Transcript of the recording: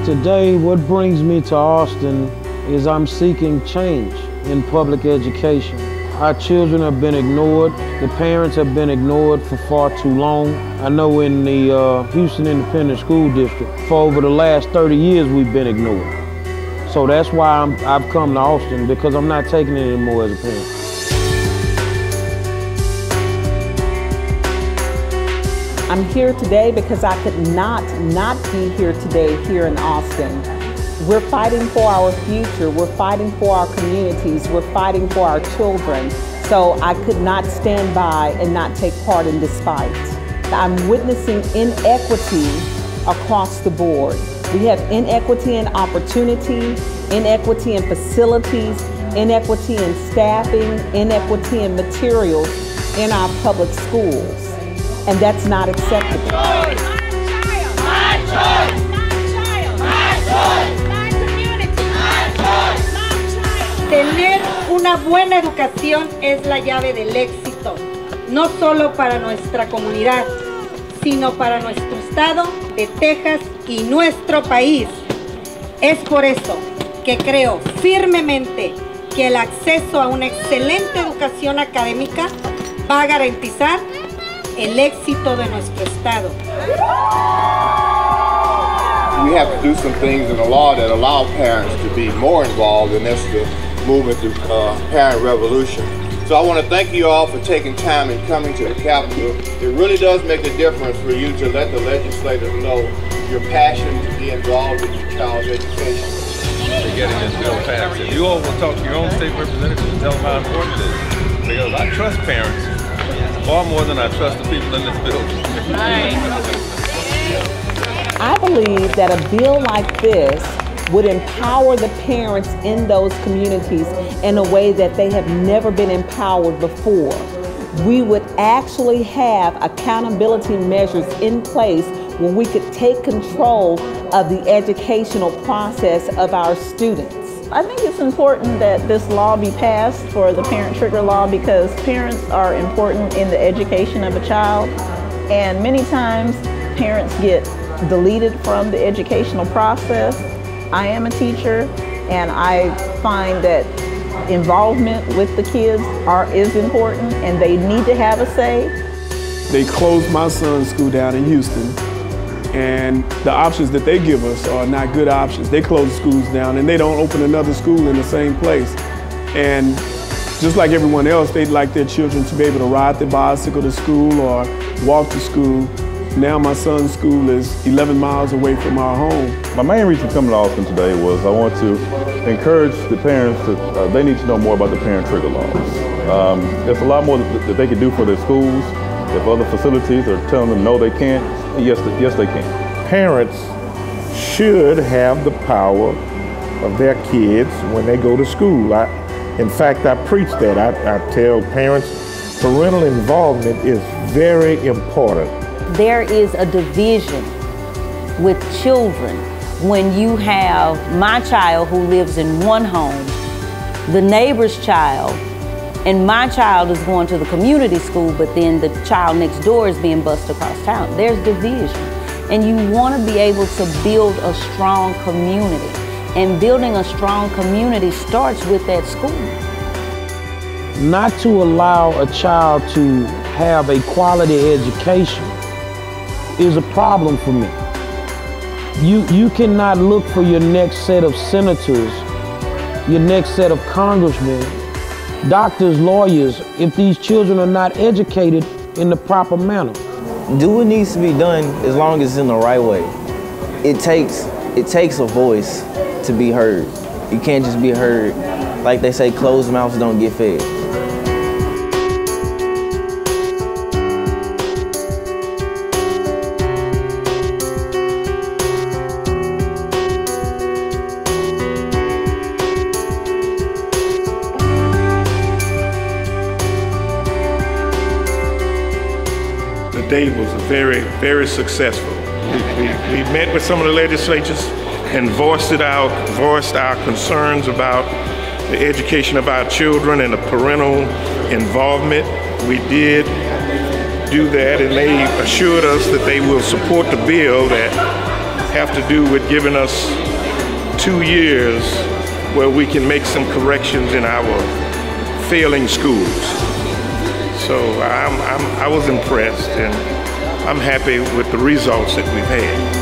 Today, what brings me to Austin is I'm seeking change in public education. Our children have been ignored. The parents have been ignored for far too long. I know in the Houston Independent School District, for over the last 30 years, we've been ignored. So that's why I've come to Austin, because I'm not taking it anymore as a parent. I'm here today because I could not be here today here in Austin. We're fighting for our future. We're fighting for our communities. We're fighting for our children. So I could not stand by and not take part in this fight. I'm witnessing inequity across the board. We have inequity in opportunity, inequity in facilities, inequity in staffing, inequity in materials in our public schools. And that's not acceptable. My child, my choice. My child, my choice. My community, my choice. My child. Tener una buena educación es la llave del éxito, no solo para nuestra comunidad, sino para nuestro estado de Texas y nuestro país. Es por eso que creo firmemente que el acceso a una excelente educación académica va a garantizar el éxito de nuestro estado. We have to do some things in the law that allow parents to be more involved, and that's the movement to parent revolution. So I want to thank you all for taking time and coming to the Capitol. It really does make a difference for you to let the legislators know your passion to be involved in your child's education. For getting this bill passed. If you all will talk to your own state representatives and tell them how important it is. Because I trust parents far more than I trust the people in this building. I believe that a bill like this would empower the parents in those communities in a way that they have never been empowered before. We would actually have accountability measures in place where we could take control of the educational process of our students. I think it's important that this law be passed for the parent trigger law, because parents are important in the education of a child, and many times parents get deleted from the educational process. I am a teacher, and I find that involvement with the kids is important, and they need to have a say. They closed my son's school down in Houston, and the options that they give us are not good options. They close the schools down and they don't open another school in the same place. And just like everyone else, they'd like their children to be able to ride their bicycle to school or walk to school. Now my son's school is 11 miles away from our home. My main reason for coming to Austin today was I want to encourage the parents that they need to know more about the parent trigger laws. There's a lot more that they can do for their schools. If other facilities are telling them no, they can't, yes, they can. Parents should have the power of their kids when they go to school. In fact, I preach that. I tell parents parental involvement is very important. There is a division with children when you have my child who lives in one home, the neighbor's child, and my child is going to the community school, but then the child next door is being bused across town. There's division. And you want to be able to build a strong community. And building a strong community starts with that school. Not to allow a child to have a quality education is a problem for me. You cannot look for your next set of senators, your next set of congressmen, doctors, lawyers, if these children are not educated in the proper manner. Do what needs to be done as long as it's in the right way. It takes a voice to be heard. You can't just be heard. Like they say, closed mouths don't get fed. The day was very, very successful. We met with some of the legislatures and voiced our concerns about the education of our children and the parental involvement. We did do that, and they assured us that they will support the bill that have to do with giving us 2 years where we can make some corrections in our failing schools. So I was impressed, and I'm happy with the results that we've had.